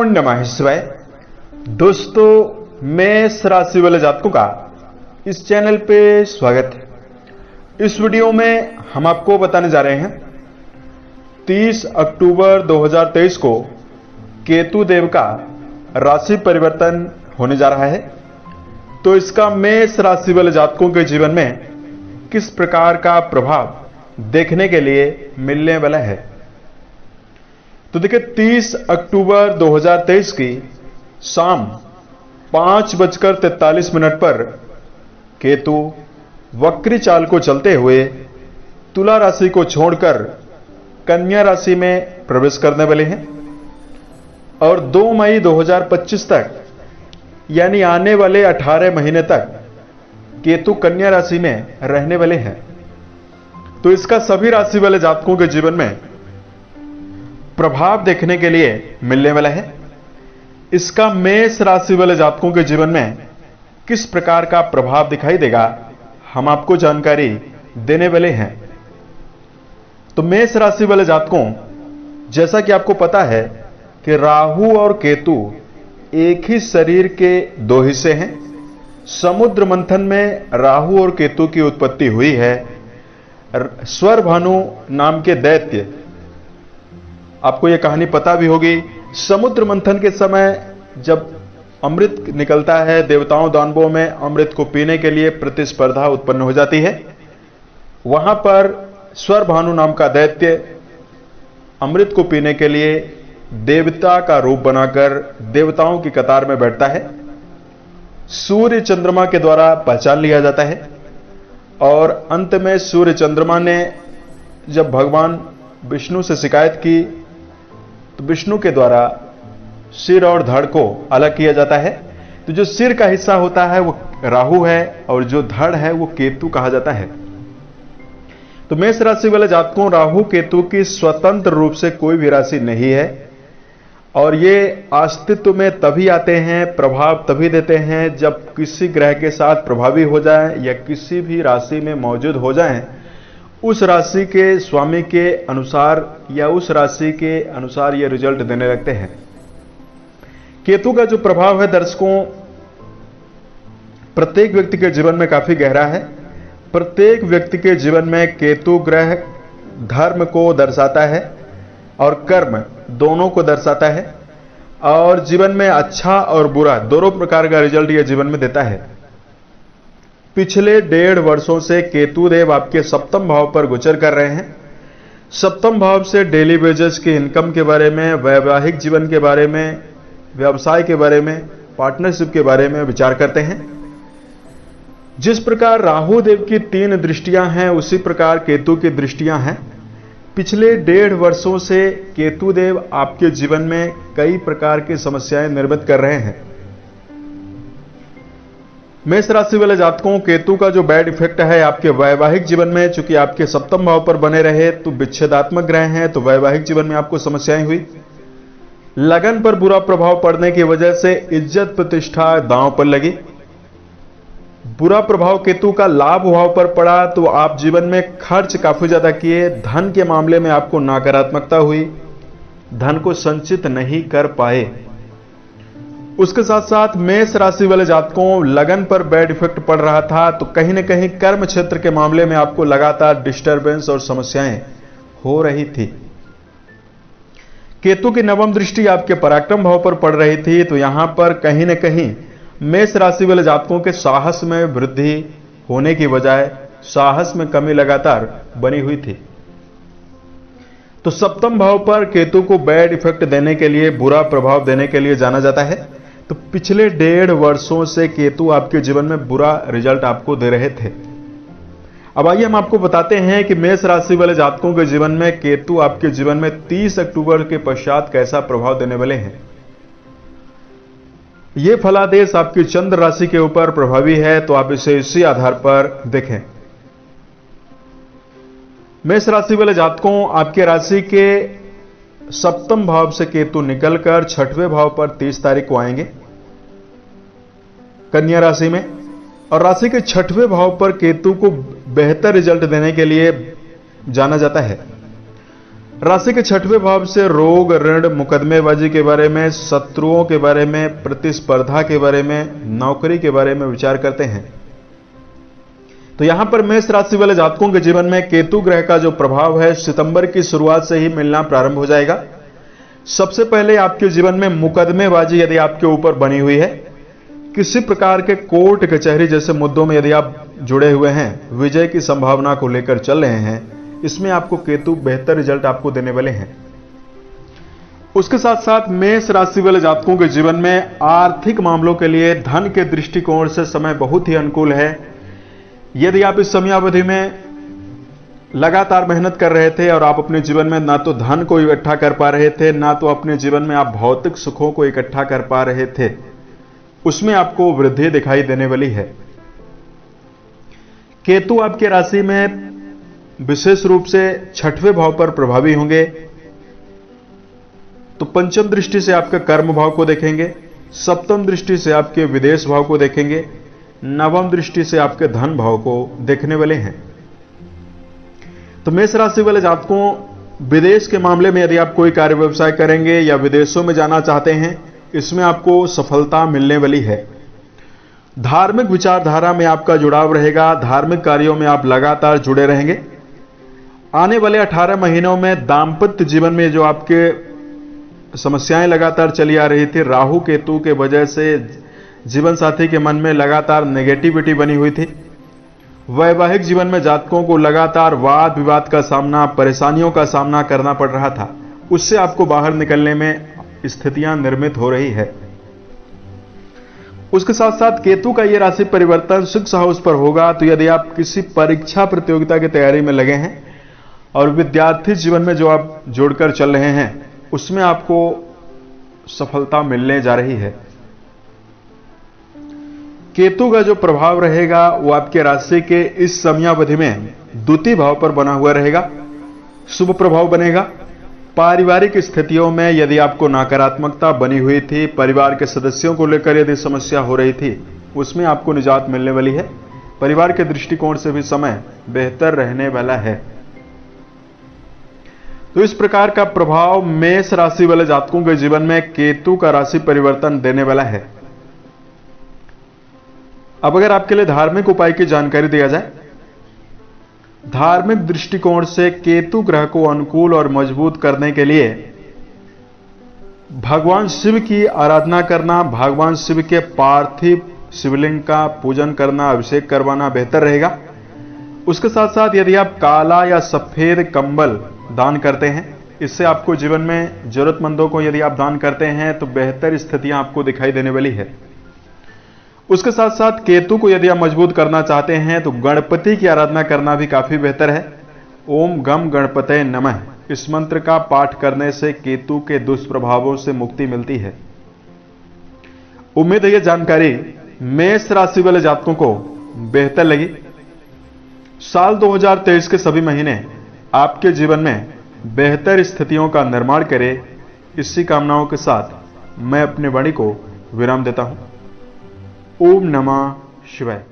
नमः शिवाय। दोस्तों, मेष राशि वाले जातकों का इस चैनल पे स्वागत है। इस वीडियो में हम आपको बताने जा रहे हैं 30 अक्टूबर 2023 को केतु देव का राशि परिवर्तन होने जा रहा है। तो इसका मेष राशि वाले जातकों के जीवन में किस प्रकार का प्रभाव देखने के लिए मिलने वाला है। तो देखिए, 30 अक्टूबर 2023 की शाम 5:43 पर केतु वक्री चाल को चलते हुए तुला राशि को छोड़कर कन्या राशि में प्रवेश करने वाले हैं और 2 मई 2025 तक यानी आने वाले 18 महीने तक केतु कन्या राशि में रहने वाले हैं। तो इसका सभी राशि वाले जातकों के जीवन में प्रभाव देखने के लिए मिलने वाला है। इसका मेष राशि वाले जातकों के जीवन में किस प्रकार का प्रभाव दिखाई देगा, हम आपको जानकारी देने वाले हैं। तो मेष राशि वाले जातकों, जैसा कि आपको पता है कि राहु और केतु एक ही शरीर के दो हिस्से हैं। समुद्र मंथन में राहु और केतु की उत्पत्ति हुई है। स्वर भानु नाम के दैत्य, आपको यह कहानी पता भी होगी। समुद्र मंथन के समय जब अमृत निकलता है, देवताओं दानवों में अमृत को पीने के लिए प्रतिस्पर्धा उत्पन्न हो जाती है। वहां पर स्वर भानु नाम का दैत्य अमृत को पीने के लिए देवता का रूप बनाकर देवताओं की कतार में बैठता है। सूर्य चंद्रमा के द्वारा पहचान लिया जाता है और अंत में सूर्य चंद्रमा ने जब भगवान विष्णु से शिकायत की तो विष्णु के द्वारा सिर और धड़ को अलग किया जाता है। तो जो सिर का हिस्सा होता है वो राहु है और जो धड़ है वो केतु कहा जाता है। तो मेष राशि वाले जातकों, राहु केतु की स्वतंत्र रूप से कोई भी राशि नहीं है और ये अस्तित्व में तभी आते हैं, प्रभाव तभी देते हैं जब किसी ग्रह के साथ प्रभावी हो जाए या किसी भी राशि में मौजूद हो जाए। उस राशि के स्वामी के अनुसार या उस राशि के अनुसार ये रिजल्ट देने लगते हैं। केतु का जो प्रभाव है दर्शकों, प्रत्येक व्यक्ति के जीवन में काफी गहरा है। प्रत्येक व्यक्ति के जीवन में केतु ग्रह धर्म को दर्शाता है और कर्म दोनों को दर्शाता है और जीवन में अच्छा और बुरा दोनों प्रकार का रिजल्ट यह जीवन में देता है। पिछले 1.5 वर्षों से केतु देव आपके सप्तम भाव पर गोचर कर रहे हैं। सप्तम भाव से डेली वेजेस की इनकम के बारे में, वैवाहिक जीवन के बारे में, व्यवसाय के बारे में, पार्टनरशिप के बारे में विचार करते हैं। जिस प्रकार राहु देव की 3 दृष्टियां हैं उसी प्रकार केतु की दृष्टियां हैं। पिछले 1.5 वर्षों से केतु देव आपके जीवन में कई प्रकार की समस्याएं निर्मित कर रहे हैं। मेष राशि वाले जातकों, केतु का जो बैड इफेक्ट है आपके वैवाहिक जीवन में, चूंकि आपके सप्तम भाव पर बने रहे तो विच्छेदात्मक ग्रह हैं, तो वैवाहिक जीवन में आपको समस्याएं हुई। लगन पर बुरा प्रभाव पड़ने की वजह से इज्जत प्रतिष्ठा दांव पर लगी। बुरा प्रभाव केतु का लाभ भाव पर पड़ा तो आप जीवन में खर्च काफी ज्यादा किए। धन के मामले में आपको नकारात्मकता हुई, धन को संचित नहीं कर पाए। उसके साथ साथ मेष राशि वाले जातकों, लगन पर बैड इफेक्ट पड़ रहा था तो कहीं ना कहीं कर्म क्षेत्र के मामले में आपको लगातार डिस्टरबेंस और समस्याएं हो रही थी। केतु की 9वीं दृष्टि आपके पराक्रम भाव पर पड़ रही थी तो यहां पर कहीं ना कहीं मेष राशि वाले जातकों के साहस में वृद्धि होने की बजाय साहस में कमी लगातार बनी हुई थी। तो सप्तम भाव पर केतु को बैड इफेक्ट देने के लिए, बुरा प्रभाव देने के लिए जाना जाता है। तो पिछले 1.5 वर्षों से केतु आपके जीवन में बुरा रिजल्ट आपको दे रहे थे। अब आइए हम आपको बताते हैं कि मेष राशि वाले जातकों के जीवन में केतु आपके जीवन में 30 अक्टूबर के पश्चात कैसा प्रभाव देने वाले हैं। यह फलादेश आपकी चंद्र राशि के ऊपर प्रभावी है तो आप इसे इसी आधार पर देखें। मेष राशि वाले जातकों, आपके राशि के सप्तम भाव से केतु निकलकर 6वें भाव पर 30 तारीख को आएंगे कन्या राशि में और राशि के 6वें भाव पर केतु को बेहतर रिजल्ट देने के लिए जाना जाता है। राशि के 6वें भाव से रोग, ऋण, मुकदमेबाजी के बारे में, शत्रुओं के बारे में, प्रतिस्पर्धा के बारे में, नौकरी के बारे में विचार करते हैं। तो यहां पर मेष राशि वाले जातकों के जीवन में केतु ग्रह का जो प्रभाव है सितंबर की शुरुआत से ही मिलना प्रारंभ हो जाएगा। सबसे पहले आपके जीवन में मुकदमेबाजी यदि आपके ऊपर बनी हुई है, किसी प्रकार के कोर्ट कचहरी जैसे मुद्दों में यदि आप जुड़े हुए हैं, विजय की संभावना को लेकर चल रहे हैं, इसमें आपको केतु बेहतर रिजल्ट आपको देने वाले हैं। उसके साथ साथ मेष राशि वाले जातकों के जीवन में आर्थिक मामलों के लिए धन के दृष्टिकोण से समय बहुत ही अनुकूल है। यदि आप इस समयावधि में लगातार मेहनत कर रहे थे और आप अपने जीवन में ना तो धन को इकट्ठा कर पा रहे थे, ना तो अपने जीवन में आप भौतिक सुखों को इकट्ठा कर पा रहे थे, उसमें आपको वृद्धि दिखाई देने वाली है। केतु आपकी राशि में विशेष रूप से 6वें भाव पर प्रभावी होंगे, तो पंचम दृष्टि से आपके कर्म भाव को देखेंगे, सप्तम दृष्टि से आपके विदेश भाव को देखेंगे, नवम दृष्टि से आपके धन भाव को देखने वाले हैं। तो मेष राशि वाले जातकों, विदेश के मामले में यदि आप कोई कार्य व्यवसाय करेंगे या विदेशों में जाना चाहते हैं, इसमें आपको सफलता मिलने वाली है। धार्मिक विचारधारा में आपका जुड़ाव रहेगा, धार्मिक कार्यों में आप लगातार जुड़े रहेंगे। आने वाले 18 महीनों में दाम्पत्य जीवन में जो आपके समस्याएं लगातार चली आ रही थी, राहु केतु के वजह से जीवन साथी के मन में लगातार नेगेटिविटी बनी हुई थी। वैवाहिक जीवन में जातकों को लगातार वाद विवाद का सामना, परेशानियों का सामना करना पड़ रहा था, उससे आपको बाहर निकलने में स्थितियां निर्मित हो रही है। उसके साथ साथ केतु का यह राशि परिवर्तन 6 हाउस पर होगा, तो यदि आप किसी परीक्षा प्रतियोगिता की तैयारी में लगे हैं और विद्यार्थी जीवन में जो आप जोड़कर चल रहे हैं, उसमें आपको सफलता मिलने जा रही है। केतु का जो प्रभाव रहेगा वो आपके राशि के इस समयावधि में द्वितीय भाव पर बना हुआ रहेगा, शुभ प्रभाव बनेगा। पारिवारिक स्थितियों में यदि आपको नकारात्मकता बनी हुई थी, परिवार के सदस्यों को लेकर यदि समस्या हो रही थी, उसमें आपको निजात मिलने वाली है। परिवार के दृष्टिकोण से भी समय बेहतर रहने वाला है। तो इस प्रकार का प्रभाव मेष राशि वाले जातकों के जीवन में केतु का राशि परिवर्तन देने वाला है। अब अगर आपके लिए धार्मिक उपाय की जानकारी दिया जाए, धार्मिक दृष्टिकोण से केतु ग्रह को अनुकूल और मजबूत करने के लिए भगवान शिव की आराधना करना, भगवान शिव के पार्थिव शिवलिंग का पूजन करना, अभिषेक करवाना बेहतर रहेगा। उसके साथ साथ यदि आप काला या सफेद कंबल दान करते हैं, इससे आपको जीवन में जरूरतमंदों को यदि आप दान करते हैं तो बेहतर स्थितियां आपको दिखाई देने वाली है। उसके साथ साथ केतु को यदि आप मजबूत करना चाहते हैं तो गणपति की आराधना करना भी काफी बेहतर है। ओम गम गणपतये नमः, इस मंत्र का पाठ करने से केतु के दुष्प्रभावों से मुक्ति मिलती है। उम्मीद है यह जानकारी मेष राशि वाले जातकों को बेहतर लगी। साल 2023 के सभी महीने आपके जीवन में बेहतर स्थितियों का निर्माण करे, इसी कामनाओं के साथ मैं अपने वाणी को विराम देता हूं। ओम नमः शिवाय।